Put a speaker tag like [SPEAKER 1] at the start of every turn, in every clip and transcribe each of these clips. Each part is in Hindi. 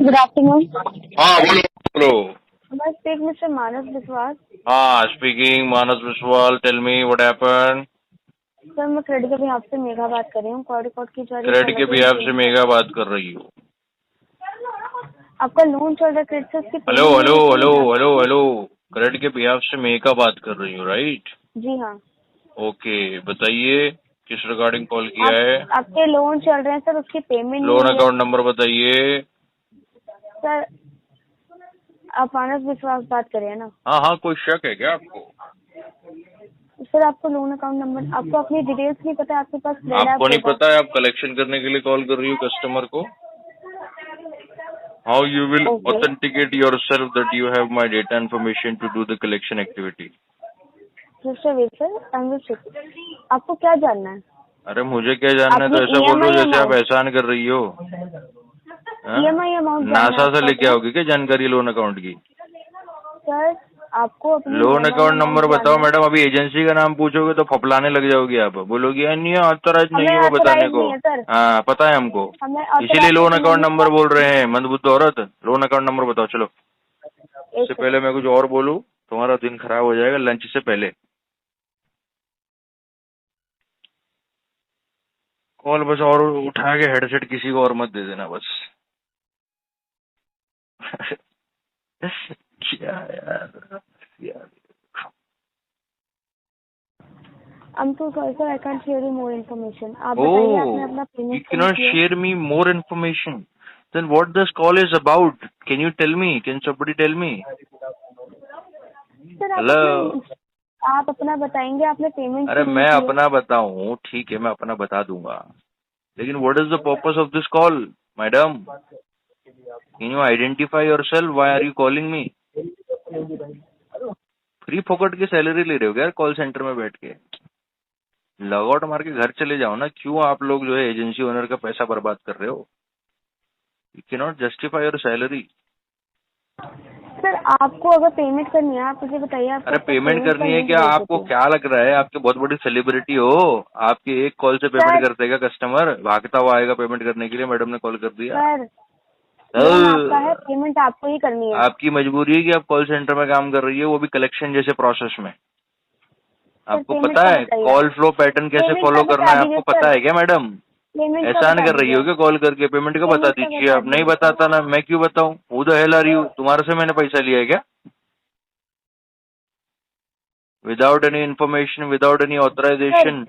[SPEAKER 1] Good afternoon.
[SPEAKER 2] हाँ बोलो बोलो।
[SPEAKER 1] I speak Mr. Manas Biswas.
[SPEAKER 2] हाँ speaking Manas Biswal, tell me what happened.
[SPEAKER 1] Sir मैं क्रेडिट के बिहाफ से मेघा बात कर रही हूँ। कॉल रिकॉर्ड की जा रही है।
[SPEAKER 2] क्रेडिट के बिहाफ से मेगा बात कर रही हो।
[SPEAKER 1] आपका लोन चल रहा है क्रेडिट से, उसकी
[SPEAKER 2] हेलो
[SPEAKER 1] पेमेंट नहीं
[SPEAKER 2] हेलो
[SPEAKER 1] हुई थी
[SPEAKER 2] हेलो
[SPEAKER 1] मेघा से।
[SPEAKER 2] हेलो हेलो क्रेडिट के बिहाफ से मेगा बात कर रही हो, राइट?
[SPEAKER 1] जी हाँ।
[SPEAKER 2] ओके बताइए किस रिगार्डिंग कॉल किया है।
[SPEAKER 1] आपके लोन चल रहे हैं सर, उसकी पेमेंट नहीं
[SPEAKER 2] लोन
[SPEAKER 1] हुई है।
[SPEAKER 2] अकाउंट नंबर बताइए।
[SPEAKER 1] सर आप मानस विश्वास बात कर रहे हैं ना?
[SPEAKER 2] हाँ हाँ, कोई शक है क्या आपको?
[SPEAKER 1] सर आपको लोन अकाउंट नंबर, आपको अपनी डिटेल्स नहीं पता? आपके पास क्रेडिट ऐप
[SPEAKER 2] आपको नहीं
[SPEAKER 1] होगा।
[SPEAKER 2] पता है? आप कलेक्शन करने के लिए कॉल कर रही हो कस्टमर को। How you will
[SPEAKER 1] okay.
[SPEAKER 2] Authenticate yourself that you have my data information to do the collection activity.
[SPEAKER 1] Mister wait sir, I am check. आपको क्या जानना है?
[SPEAKER 2] अरे मुझे क्या जानना है?
[SPEAKER 1] अपनी
[SPEAKER 2] तो ऐसा बोल रहे
[SPEAKER 1] EMI
[SPEAKER 2] हो जैसे आप
[SPEAKER 1] अमाउंट,
[SPEAKER 2] एहसान कर रही हो।
[SPEAKER 1] EMI अमाउंट जानना है
[SPEAKER 2] नासा से
[SPEAKER 1] आपको
[SPEAKER 2] लेके
[SPEAKER 1] अपना?
[SPEAKER 2] आओगी क्या जानकारी लोन अकाउंट की?
[SPEAKER 1] सर आपको अपनी
[SPEAKER 2] loan
[SPEAKER 1] EMI
[SPEAKER 2] account
[SPEAKER 1] amount
[SPEAKER 2] number बताओ
[SPEAKER 1] जानना है?
[SPEAKER 2] मैडम। अभी एजेंसी का नाम पूछोगे तो फपलाने लग जाओगी आप, बोलोगी नहीं ऑथराइज नहीं
[SPEAKER 1] हमें
[SPEAKER 2] है वो बताने
[SPEAKER 1] ऑथराइज
[SPEAKER 2] को।
[SPEAKER 1] नहीं है सर,
[SPEAKER 2] हाँ पता है हमको,
[SPEAKER 1] हमें
[SPEAKER 2] इसीलिए लोन
[SPEAKER 1] ऑथराइज
[SPEAKER 2] अकाउंट
[SPEAKER 1] नहीं
[SPEAKER 2] नंबर
[SPEAKER 1] है।
[SPEAKER 2] बोल रहे हैं मंदबुद्ध औरत। लोन अकाउंट नंबर बताओ चलो।
[SPEAKER 1] एक
[SPEAKER 2] इससे पहले
[SPEAKER 1] सेकंड।
[SPEAKER 2] मैं कुछ और बोलूं तुम्हारा दिन खराब हो जाएगा लंच से पहले। कॉल बस और उठा के हेडसेट किसी को और मत दे देना बस। क्या यार
[SPEAKER 1] I'm so sorry sir, I can't share you more information. आप बताइए आपने
[SPEAKER 2] Oh,
[SPEAKER 1] अपना
[SPEAKER 2] you
[SPEAKER 1] पेमेंट कब
[SPEAKER 2] cannot
[SPEAKER 1] किया?
[SPEAKER 2] share me more information. Then what this call is about? Can you tell me? Can somebody tell me?
[SPEAKER 1] Sir
[SPEAKER 2] Hello?
[SPEAKER 1] आप अपना बताएंगे आपने पेमेंट
[SPEAKER 2] अरे
[SPEAKER 1] क्यों नहीं
[SPEAKER 2] मैं
[SPEAKER 1] की है?
[SPEAKER 2] अपना बताऊं, ठीक है मैं अपना बता दूंगा, लेकिन what is the purpose of this call, madam? Can you identify yourself? Why are you calling me? Free फोकट की सैलरी ले रहे हो क्या कॉल सेंटर में बैठ के? लॉग आउट मार के घर चले जाओ ना। क्यों आप लोग जो है एजेंसी ओनर का पैसा बर्बाद कर रहे हो? You can not justify your salary.
[SPEAKER 1] Sir आपको अगर पेमेंट करनी है आप मुझे बताइए, आपको
[SPEAKER 2] अरे
[SPEAKER 1] अब तक
[SPEAKER 2] पेमेंट
[SPEAKER 1] पेमेंट का
[SPEAKER 2] करनी है
[SPEAKER 1] लिंक
[SPEAKER 2] क्या?
[SPEAKER 1] भेज
[SPEAKER 2] आपको
[SPEAKER 1] देती हूँ।
[SPEAKER 2] क्या लग रहा है आपके बहुत बड़ी सेलिब्रिटी हो? आपके एक कॉल से पेमेंट
[SPEAKER 1] सर
[SPEAKER 2] कर देगा कस्टमर? भागता हुआ आएगा पेमेंट करने के लिए, मैडम ने कॉल कर दिया।
[SPEAKER 1] सर लोन आपका है, पेमेंट आपको ही करनी है।
[SPEAKER 2] आपकी मजबूरी है कि आप कॉल सेंटर में काम कर रही है, वो भी कलेक्शन जैसे प्रोसेस में।
[SPEAKER 1] सर
[SPEAKER 2] आपको
[SPEAKER 1] पेमेंट
[SPEAKER 2] पता
[SPEAKER 1] का
[SPEAKER 2] है
[SPEAKER 1] बताइए आप।
[SPEAKER 2] कॉल फ्लो पैटर्न कैसे
[SPEAKER 1] पेमेंट का
[SPEAKER 2] फॉलो करना
[SPEAKER 1] बता
[SPEAKER 2] है?
[SPEAKER 1] दीजिए
[SPEAKER 2] आपको
[SPEAKER 1] सर,
[SPEAKER 2] पता है क्या मैडम?
[SPEAKER 1] पेमेंट का
[SPEAKER 2] एहसान
[SPEAKER 1] बता
[SPEAKER 2] कर रही
[SPEAKER 1] दीजिए
[SPEAKER 2] हो
[SPEAKER 1] आप।
[SPEAKER 2] क्या कॉल करके? पेमेंट का बता
[SPEAKER 1] पेमेंट का
[SPEAKER 2] दीजिए।
[SPEAKER 1] बता
[SPEAKER 2] आप नहीं
[SPEAKER 1] दीजिए सर।
[SPEAKER 2] बताता ना, मैं क्यों बताऊं? हूँ द हेल आर यू? तुम्हारे से मैंने पैसा लिया है क्या? Without any information, without any
[SPEAKER 1] sir
[SPEAKER 2] authorisation,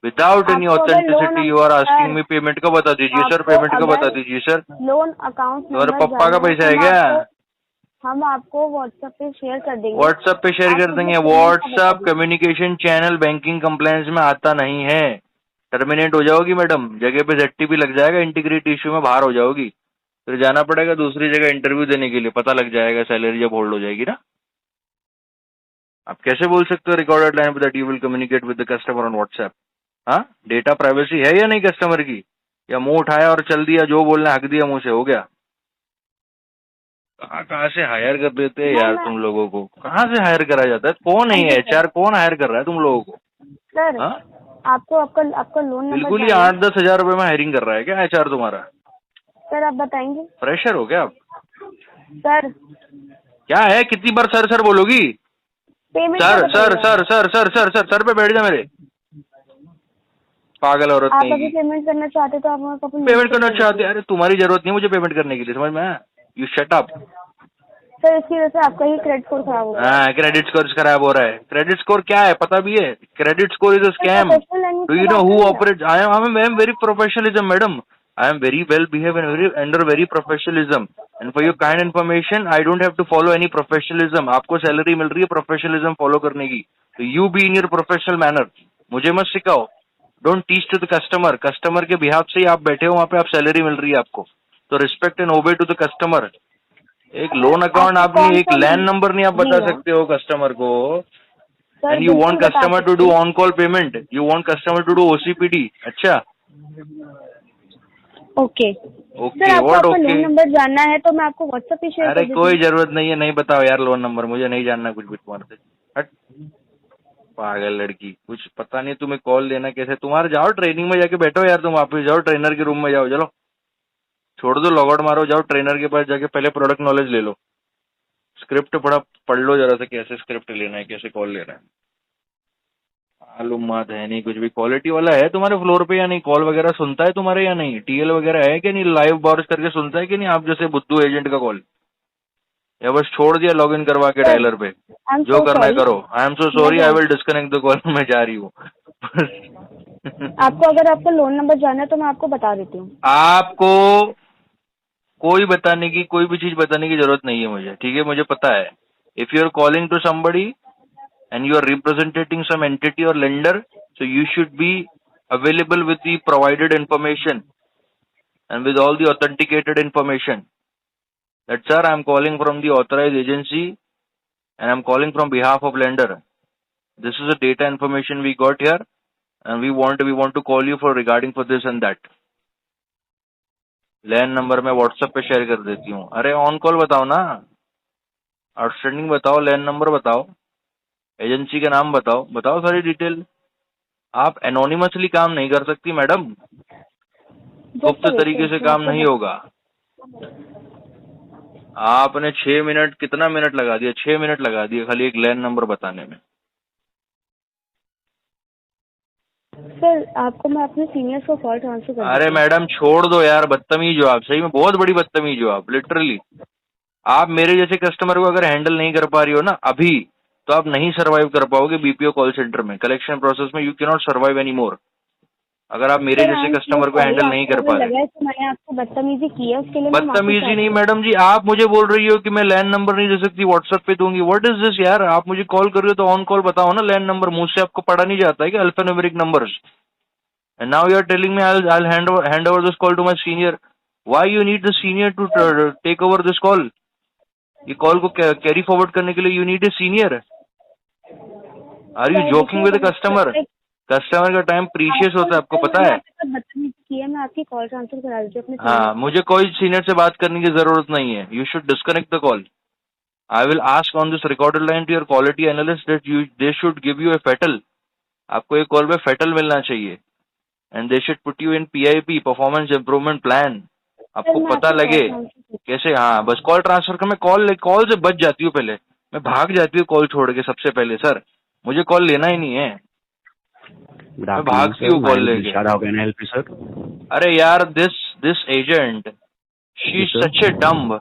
[SPEAKER 2] without any
[SPEAKER 1] आपको अगर
[SPEAKER 2] authenticity you are asking
[SPEAKER 1] sir
[SPEAKER 2] me payment का बता दीजिए सर।
[SPEAKER 1] आपको
[SPEAKER 2] पेमेंट का बता
[SPEAKER 1] अगर
[SPEAKER 2] दीजिए सर।
[SPEAKER 1] लोन अकाउंट
[SPEAKER 2] तुम्हारे
[SPEAKER 1] नंबर
[SPEAKER 2] पप्पा का
[SPEAKER 1] जानना है तो
[SPEAKER 2] पैसा है क्या?
[SPEAKER 1] हम आपको व्हाट्सएप पे शेयर कर देंगे।
[SPEAKER 2] व्हाट्सएप पे शेयर
[SPEAKER 1] आप
[SPEAKER 2] कर
[SPEAKER 1] मुझे
[SPEAKER 2] देंगे?
[SPEAKER 1] पेमेंट का बता
[SPEAKER 2] व्हाट्सएप
[SPEAKER 1] दीजिए।
[SPEAKER 2] कम्युनिकेशन चैनल बैंकिंग कंप्लायंस में आता नहीं है। टर्मिनेट हो जाओगी मैडम, जगह पे ZTP लग जाएगा, इंटीग्रिटी इश्यू में बाहर हो जाओगी। फिर जाना पड़ेगा दूसरी जगह इंटरव्यू देने के लिए, पता लग जाएगा सैलरी जब होल्ड हो जाएगी ना। आप कैसे बोल सकते हो recorded line that you will communicate with the customer on WhatsApp? हाँ, डेटा प्राइवेसी है या नहीं कस्टमर की? या मुंह उठाया और चल दिया, जो बोलना हक दिया मुंह से, हो गया? कहाँ कहाँ से हायर कर देते हैं यार
[SPEAKER 1] मैं
[SPEAKER 2] तुम लोगों को? कहाँ से हायर करा जाता है? कौन
[SPEAKER 1] हाँ
[SPEAKER 2] है
[SPEAKER 1] जी सर।
[SPEAKER 2] HR? कौन हायर कर रहा है तुम लोगों को?
[SPEAKER 1] सर
[SPEAKER 2] हाँ,
[SPEAKER 1] आपको आपका आपका लोन नंबर
[SPEAKER 2] बिल्कुल ही
[SPEAKER 1] जानना है?
[SPEAKER 2] 8-10 हजार रुपए में हायरिंग कर रहा है क्या HR तुम्हारा?
[SPEAKER 1] सर आप बताएंगे?
[SPEAKER 2] फ्रेशर हो क्या आप?
[SPEAKER 1] सर
[SPEAKER 2] क्या है, कितनी बार सर सर बोलोगी?
[SPEAKER 1] पेमेंट का
[SPEAKER 2] सर सर
[SPEAKER 1] बताइए आप।
[SPEAKER 2] Sir sir sir sir sir sir पे बैठ जा मेरे, पागल औरत
[SPEAKER 1] आप
[SPEAKER 2] नहीं
[SPEAKER 1] अभी
[SPEAKER 2] की।
[SPEAKER 1] पेमेंट करना चाहते तो आप हमारे को अपनी
[SPEAKER 2] पेमेंट
[SPEAKER 1] लिंक
[SPEAKER 2] करना
[SPEAKER 1] कर
[SPEAKER 2] चाहते?
[SPEAKER 1] दीजिए।
[SPEAKER 2] अरे तुम्हारी जरूरत नहीं मुझे पेमेंट करने के लिए, समझ में आया? You shut up.
[SPEAKER 1] सर इसकी वजह से आपका ही क्रेडिट स्कोर खराब हो गया है।
[SPEAKER 2] हाँ, क्रेडिट स्कोर खराब हो रहा है। क्रेडिट स्कोर क्या है पता भी है? Credit score is a
[SPEAKER 1] sir
[SPEAKER 2] scam.
[SPEAKER 1] Professional language
[SPEAKER 2] do
[SPEAKER 1] में
[SPEAKER 2] यू नो
[SPEAKER 1] बात
[SPEAKER 2] हु
[SPEAKER 1] करिए आप।
[SPEAKER 2] Operate? I am very professionalism madam. I am very well behave and very under very professionalism. And for your kind information I don't have to follow any professionalism. आपको सैलरी मिल रही है प्रोफेशनलिज्म फॉलो करने की, तो you be in your professional manner. मुझे मत सिखाओ। Don't teach to the customer. Customer के बिहाफ से ही आप बैठे हो वहां पे, आप सैलरी मिल रही है आपको, तो respect and obey to the customer. एक
[SPEAKER 1] सर
[SPEAKER 2] लोन अकाउंट
[SPEAKER 1] आपको
[SPEAKER 2] आप नहीं,
[SPEAKER 1] कौन
[SPEAKER 2] एक
[SPEAKER 1] सा
[SPEAKER 2] लैंड नंबर नहीं आप
[SPEAKER 1] जी
[SPEAKER 2] बता
[SPEAKER 1] हाँ
[SPEAKER 2] सकते हो कस्टमर को।
[SPEAKER 1] सर
[SPEAKER 2] एंड यू
[SPEAKER 1] बिल्कुल
[SPEAKER 2] वांट
[SPEAKER 1] बता
[SPEAKER 2] कस्टमर टू
[SPEAKER 1] सकती
[SPEAKER 2] डू
[SPEAKER 1] हूँ।
[SPEAKER 2] On call payment, you want customer to do OCPD। अच्छा,
[SPEAKER 1] ओके सर,
[SPEAKER 2] ओके
[SPEAKER 1] आपको
[SPEAKER 2] व्हाट
[SPEAKER 1] आपका
[SPEAKER 2] ओके?
[SPEAKER 1] लोन नंबर जानना है तो मैं आपको व्हाट्सएप पे शेयर कर
[SPEAKER 2] अरे
[SPEAKER 1] देती
[SPEAKER 2] कोई
[SPEAKER 1] हूँ।
[SPEAKER 2] जरूरत नहीं है, नहीं बताओ यार लोन नंबर, मुझे नहीं जानना कुछ भी तुम्हारे से। हट, पागल लड़की, कुछ पता नहीं तुम्हें कॉल लेना कैसे। तुम्हारे जाओ ट्रेनिंग में जाके बैठो यार, तुम वापस जाओ ट्रेनर के रूम में जाओ, चलो छोड़ दो, लॉग आउट मारो, जाओ ट्रेनर के पास जाके पहले प्रोडक्ट नॉलेज ले लो, स्क्रिप्ट पढ़ लो जरा सा, कैसे स्क्रिप्ट लेना है, कैसे कॉल लेना है। मालूम बात है नहीं कुछ भी। क्वालिटी वाला है तुम्हारे फ्लोर पे या नहीं? कॉल वगैरह सुनता है तुम्हारे या नहीं? टीएल वगैरह है कि नहीं? लाइव बॉर्स करके सुनता है कि नहीं आप जैसे बुद्धू एजेंट का कॉल? या बस छोड़ दिया लॉग इन करवा के डायलर पे?
[SPEAKER 1] आई एम
[SPEAKER 2] जो
[SPEAKER 1] सो
[SPEAKER 2] करना है
[SPEAKER 1] सॉरी।
[SPEAKER 2] करो। I am so sorry, I will disconnect the call. मैं जा रही हूँ।
[SPEAKER 1] आपको अगर आपको लोन नंबर जानना है तो मैं आपको बता देती हूँ।
[SPEAKER 2] आपको कोई बताने की, कोई भी चीज बताने की जरूरत नहीं है मुझे, ठीक है? मुझे पता है। If you are calling to somebody and you are representing some entity or lender, so you should be available with the provided information and with all the authenticated information. That, sir, I am calling from the authorized agency and I am calling from behalf of lender. This is the data information we got here and we want to call you for regarding for this and that. Land number मैं व्हाट्सएप पे शेयर कर देती हूँ। अरे ऑन कॉल बताओ ना, आउटस्टैंडिंग बताओ, लैंड नंबर बताओ, एजेंसी का नाम बताओ, बताओ सारी डिटेल। आप एनोनिमसली काम नहीं कर सकती मैडम, गुप्त तरीके से काम नहीं होगा। आपने 6 मिनट, कितना मिनट लगा दिया? 6 मिनट लगा दिए खाली एक लैंड नंबर बताने में।
[SPEAKER 1] सर आपको मैं अपने सीनियर्स को कॉल ट्रांसफर कर
[SPEAKER 2] अरे
[SPEAKER 1] देती हूँ।
[SPEAKER 2] मैडम छोड़ दो यार, बदतमीज हो आप, सही में बहुत बड़ी बदतमीज हो आप, लिटरली। आप मेरे जैसे कस्टमर को अगर हैंडल नहीं कर पा रही हो ना अभी, तो आप नहीं सर्वाइव कर पाओगे बीपीओ कॉल सेंटर में, कलेक्शन प्रोसेस में। You can not survive any more अगर आप मेरे जैसे कस्टमर को हैंडल नहीं कर पा रहे।
[SPEAKER 1] मैंने आपको बदतमीजी की है उसके लिए मैं माफी
[SPEAKER 2] बदतमीजी
[SPEAKER 1] चाहती
[SPEAKER 2] नहीं
[SPEAKER 1] हूँ।
[SPEAKER 2] मैडम जी, आप मुझे बोल रही हो कि मैं लैंड नंबर नहीं दे सकती, व्हाट्सएप पे दूंगी। व्हाट इज दिस यार? आप मुझे कॉल कर रही हो तो ऑन कॉल बताओ ना लैंड नंबर, मुझ से आपको पढ़ा नहीं जाता है कि alphanumeric numbers? And now you are telling me I'll hand over this call to my senior. Why you need the senior to take over this call? ये कॉल को कैरी फॉरवर्ड करने के लिए you need a senior? Are you joking with customer? Customer का टाइम प्रीशियस होता है, आपको पता है?
[SPEAKER 1] बदतमीजी की है, मैं आपकी कॉल ट्रांसफर करा देती हूँ अपने
[SPEAKER 2] हाँ,
[SPEAKER 1] senior
[SPEAKER 2] मुझे कोई सीनियर से बात करने की जरूरत नहीं है। You should disconnect the call. I will ask on this recorded line to your quality analyst that they should give you a FETL. आपको एक कॉल पे FETL मिलना चाहिए and they should put you in PIP, performance improvement plan. आपको पता लगे कैसे। हाँ, बस कॉल ट्रांसफर कर, मैं कॉल से बच जाती हूँ, पहले मैं भाग जाती हूँ कॉल छोड़ के। सबसे पहले सर मुझे कॉल लेना ही नहीं है, मैं भागती हूँ कॉल लेके। अरे यार this agent, she's such a dumb.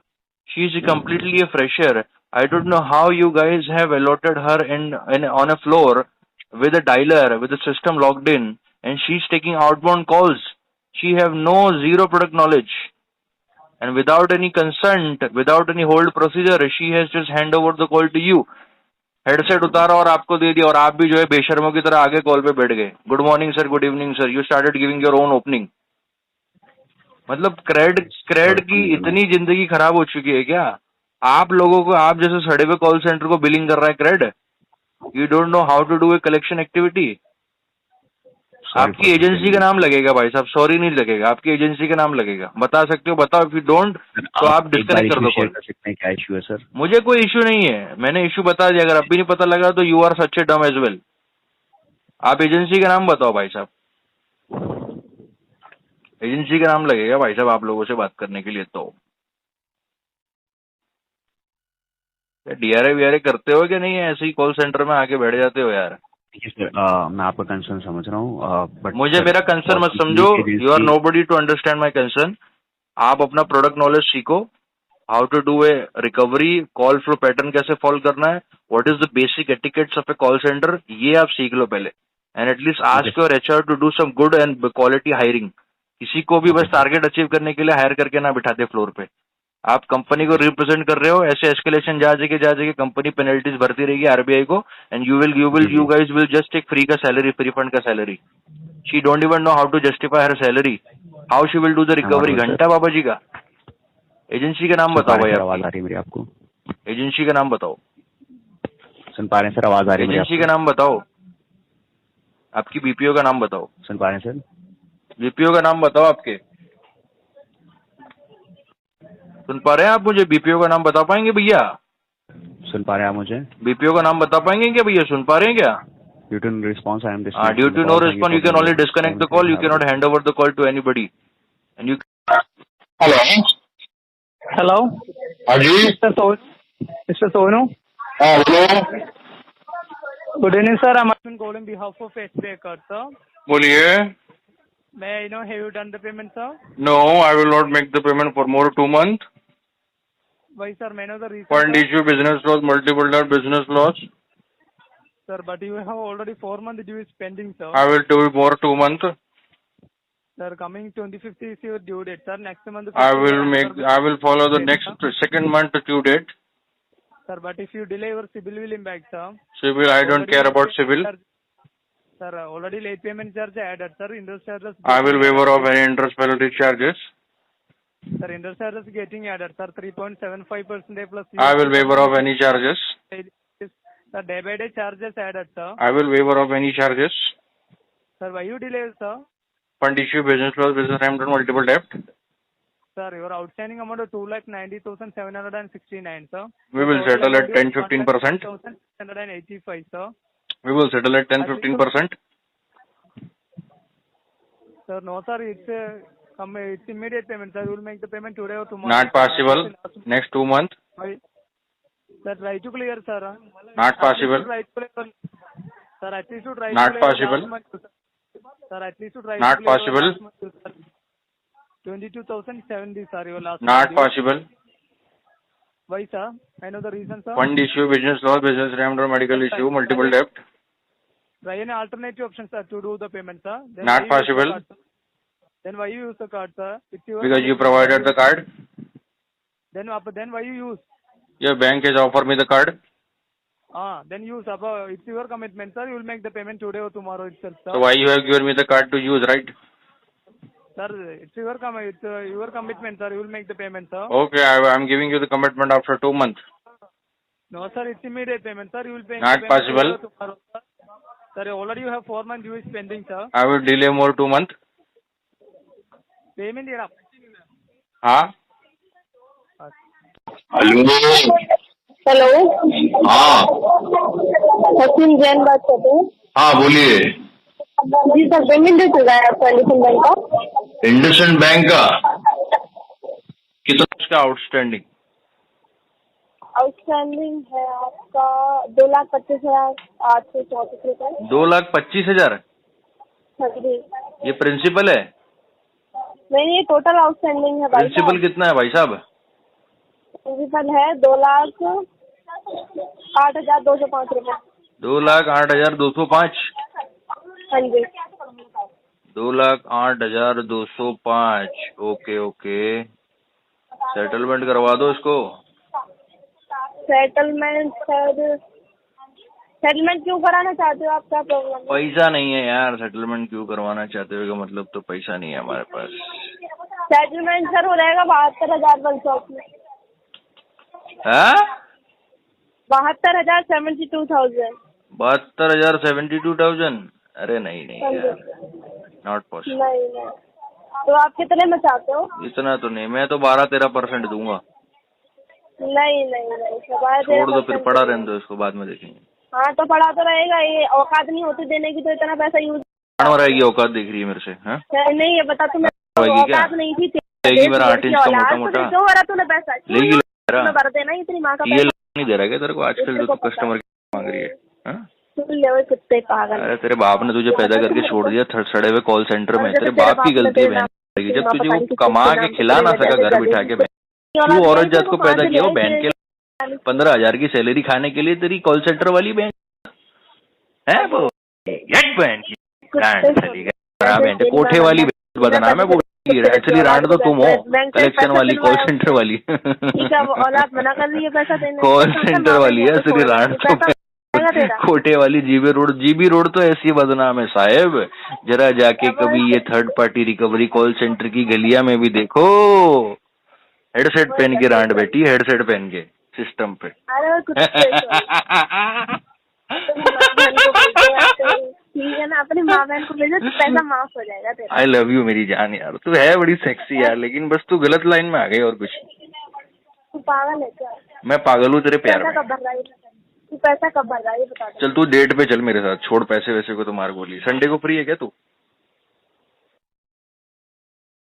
[SPEAKER 2] She's completely a fresher. I don't know how you guys have allotted her on a floor with a dialer, with the system logged in, and she's taking outbound calls. She have zero product knowledge, and without any consent, without any hold procedure, she has just hand over the call to you. Headset उतारा और आपको दे दिया, और आप भी जो है बेशर्मों की तरह आगे कॉल पे बैठ गए। Good morning sir, good evening sir, you started giving your own opening. मतलब क्रेड की इतनी जिंदगी खराब हो चुकी है क्या आप लोगों को? आप जैसे सड़े हुए कॉल सेंटर को बिलिंग कर रहा है CRED. You don't know how to do a collection activity. आपकी एजेंसी का नाम लगेगा भाई साहब, सॉरी नहीं लगेगा, आपकी एजेंसी का नाम लगेगा। बता सकते हो बताओ, इफ यू डोंट तो आप डिस्कनेक्ट कर दो कॉल।
[SPEAKER 3] क्या इशू है सर?
[SPEAKER 2] मुझे कोई इशू नहीं है, मैंने इशू बता दिया। अगर अब भी नहीं पता लगा तो यू आर सच ए डम एज वेल। आप एजेंसी का नाम बताओ भाई साहब, एजेंसी का नाम लगेगा भाई साहब आप लोगों से बात करने के लिए। तो डीआरए वीआरए करते हो क्या नहीं है? ऐसे ही कॉल सेंटर में आके बैठ जाते हो यार।
[SPEAKER 3] मैं आपका कंसर्न समझ रहा हूँ, बट
[SPEAKER 2] मुझे मेरा कंसर्न मत समझो, you are nobody to understand my concern. आप अपना प्रोडक्ट नॉलेज सीखो, how to do a recovery, call flow pattern कैसे फॉलो करना है, what is the basic etiquettes of a call centre, ये आप सीख लो पहले। And at least ask your HR to do some good and quality hiring. किसी को भी बस टारगेट अचीव करने के लिए हायर करके ना बिठाते फ्लोर पे। आप कंपनी को रिप्रेजेंट कर रहे हो, ऐसे एस्केलेशन जा जाके कंपनी पेनल्टीज भरती रहेगी आरबीआई को, and you guys will just take free का सैलरी, फ्री फंड का salary. She don't even know how to justify her salary, how she will do the recovery. घंटा बाबा जी का। एजेंसी का नाम बताओ भाई।
[SPEAKER 3] आवाज आ रही है मेरी आपको?
[SPEAKER 2] एजेंसी का नाम बताओ।
[SPEAKER 3] सुन पा रहे हैं सर? आवाज आ रही है?
[SPEAKER 2] एजेंसी का नाम बताओ, आपकी बीपीओ का नाम बताओ।
[SPEAKER 3] सुन पा रहे हैं सर?
[SPEAKER 2] बीपीओ का नाम बताओ आपके। सुन पा रहे हैं आप मुझे? बीपीओ का नाम बता पाएंगे भैया?
[SPEAKER 3] सुन पा रहे हैं आप मुझे?
[SPEAKER 2] बीपीओ का नाम बता पाएंगे क्या भैया? सुन पा रहे हैं क्या?
[SPEAKER 3] Due to no response, I am
[SPEAKER 2] due to no response, you can only disconnect the call. You cannot hand over the call to anybody. And you
[SPEAKER 4] hello.
[SPEAKER 5] Hello
[SPEAKER 4] हाँ जी।
[SPEAKER 5] मिस्टर सोनू।
[SPEAKER 4] हाँ बोलो।
[SPEAKER 5] Good evening sir, I am calling behalf of SBI card sir.
[SPEAKER 2] बोलिए।
[SPEAKER 5] May I know have you done the payment sir?
[SPEAKER 2] No, I will not make the payment for more 2 months.
[SPEAKER 5] Why sir, may I know the reason
[SPEAKER 2] Fund
[SPEAKER 5] sir?
[SPEAKER 2] issue, business loss, multiple net business loss.
[SPEAKER 5] Sir, but you have already 4 months due is pending sir.
[SPEAKER 2] I will do more 2 months.
[SPEAKER 5] Sir, coming 25th is your due date sir. Next month
[SPEAKER 2] I will follow the next second month due date.
[SPEAKER 5] Sir, but if you delay your civil will impact sir.
[SPEAKER 2] Civil, I don't care about civil.
[SPEAKER 5] Sir, already late payment charge added sir. Interest charges.
[SPEAKER 2] I will waiver of any interest penalty charges.
[SPEAKER 5] Sir, interest charges getting added sir. 3.75% plus.
[SPEAKER 2] I will waiver of any charges.
[SPEAKER 5] Sir, day by day charges added sir.
[SPEAKER 2] I will waiver of any charges.
[SPEAKER 5] Sir, why you delay sir?
[SPEAKER 2] Fund issue, business loss, business remnant, multiple debt.
[SPEAKER 5] Sir, your outstanding amount of 2,90,769 sir.
[SPEAKER 2] We will settle at 10-15%.
[SPEAKER 5] 1,685 sir.
[SPEAKER 2] We will settle at 10-15%.
[SPEAKER 5] Sir, no sir, it's immediate payment sir. You will make the payment today or tomorrow.
[SPEAKER 2] Not possible. Next 2 months.
[SPEAKER 5] Why? Sir, try to clear sir.
[SPEAKER 2] Not possible.
[SPEAKER 5] Sir, at least you try
[SPEAKER 2] Not
[SPEAKER 5] to clear
[SPEAKER 2] possible.
[SPEAKER 5] last month, sir, at least you try
[SPEAKER 2] Not
[SPEAKER 5] to clear
[SPEAKER 2] possible.
[SPEAKER 5] last month, sir. 22,070 sir, your last
[SPEAKER 2] Not
[SPEAKER 5] month.
[SPEAKER 2] possible.
[SPEAKER 5] Why sir? I know the reason sir.
[SPEAKER 2] Fund issue, business loss, business remnant, medical issue, multiple debt.
[SPEAKER 5] Try any alternative option sir to do the payment sir. Then
[SPEAKER 2] Not
[SPEAKER 5] why you use the
[SPEAKER 2] possible.
[SPEAKER 5] card, sir? Then why you use the card sir? It's your
[SPEAKER 2] Because you provided the card.
[SPEAKER 5] Then why you use?
[SPEAKER 2] Your bank has offered me the card.
[SPEAKER 5] Then use it's your commitment sir. You will make the payment today or tomorrow itself sir.
[SPEAKER 2] So why you have given me the card to use, right?
[SPEAKER 5] Sir, it's your commitment sir. You will make the payment sir.
[SPEAKER 2] Okay, I am giving you the commitment after 2 months.
[SPEAKER 5] No sir, it's immediate payment sir. You will pay.
[SPEAKER 2] Not
[SPEAKER 5] the payment
[SPEAKER 2] possible.
[SPEAKER 5] today or tomorrow, sir. Sir, already you have 4 months due is pending sir.
[SPEAKER 2] I will delay more 2 months.
[SPEAKER 5] Payment here.
[SPEAKER 2] हाँ.
[SPEAKER 4] हेलो।
[SPEAKER 1] हेलो,
[SPEAKER 4] हाँ
[SPEAKER 1] सचिन जैन बात करते हैं।
[SPEAKER 4] हाँ बोलिए।
[SPEAKER 1] जी सर, पेमेंट चल रहा है आपका इंडसइंड बैंक का।
[SPEAKER 4] इंडसइंड बैंक का कितना?
[SPEAKER 2] उसका आउटस्टैंडिंग
[SPEAKER 1] है आपका 2,25,834 रुपए।
[SPEAKER 2] 2,25,000.
[SPEAKER 1] हाँ जी।
[SPEAKER 2] ये प्रिंसिपल है.
[SPEAKER 1] नहीं, ये टोटल आउटस्टैंडिंग है भाई साहब।
[SPEAKER 2] प्रिंसिपल कितना है भाई साहब?
[SPEAKER 1] प्रिंसिपल है 2,08,205 रुपए।
[SPEAKER 2] 2,08,205.
[SPEAKER 1] हाँ जी।
[SPEAKER 2] 2,08,205. ओके. सेटलमेंट करवा दो इसको.
[SPEAKER 1] सेटलमेंट क्यों कराना चाहते हो आप? क्या प्रॉब्लम है?
[SPEAKER 2] पैसा नहीं है यार. सेटलमेंट क्यों करवाना चाहते हो का मतलब तो पैसा नहीं है हमारे पास.
[SPEAKER 1] सेटलमेंट सर हो जाएगा 72,100 में। 72,000 72,000।
[SPEAKER 2] 72,000 अरे नहीं यार. Not possible.
[SPEAKER 1] नहीं, तो आप कितने में चाहते हो?
[SPEAKER 2] इतना तो नहीं. मैं तो 12-13% दूंगा.
[SPEAKER 1] नहीं,
[SPEAKER 2] छोड़ दो, फिर पड़ा रहने दो, इसको बाद में देखेंगे.
[SPEAKER 1] हाँ तो पड़ा तो रहेगा. ये औकात नहीं होती देने की, तो इतना पैसा यूज
[SPEAKER 2] रहेगी. औकात दिख रही है मेरे से.
[SPEAKER 1] नहीं, ये बता तुम्हें औकात नहीं थी
[SPEAKER 2] मेरा 8 इंच का मोटा मोटा
[SPEAKER 1] तूने पैसा
[SPEAKER 2] लेगी.
[SPEAKER 1] भर देना इतनी माँ का
[SPEAKER 2] ये नहीं दे रहा है तेरे को आजकल जो कस्टमर मांग रही है.
[SPEAKER 1] कुत्ते पागल.
[SPEAKER 2] अरे तेरे बाप ने तुझे पैदा करके छोड़ दिया सड़े हुए कॉल सेंटर में. तेरे बाप की गलती है जब तुझे वो कमा के खिला ना सका घर बिठा के. तू औरत जात को पैदा किया हो बहन के 15,000 की सैलरी खाने के लिए. तेरी कॉल सेंटर वाली बहन है वो. बहन की कोठे वाली बदनाम है वो. एक्चुअली रांड तो तुम हो. कलेक्शन वाली कॉल सेंटर वाली.
[SPEAKER 1] औलाद मना कर रही है पैसा देने.
[SPEAKER 2] कॉल सेंटर वाली है असली रांड तो कोठे वाली. जीबी रोड तो ऐसी बदनाम है साहेब. जरा जाके कभी ये third party recovery call centre की गलिया में भी देखो. हेडसेट पहन के रांड बैठी. हेडसेट पहन के सिस्टम पे.
[SPEAKER 1] ठीक है ना, अपनी माँ बहन को भेजो तो पैसा माफ हो जाएगा तेरा.
[SPEAKER 2] आई लव यू मेरी जान यार. तू है बड़ी सेक्सी यार, लेकिन बस तू गलत लाइन में आ गई और कुछ.
[SPEAKER 1] तू पागल है क्या?
[SPEAKER 2] मैं पागल हूँ तेरे प्यार में.
[SPEAKER 1] तू पैसा कब भर रहा है बता.
[SPEAKER 2] चल तू डेट पे चल मेरे साथ. छोड़ पैसे वैसे को तो मार गोली. संडे को फ्री है क्या तू?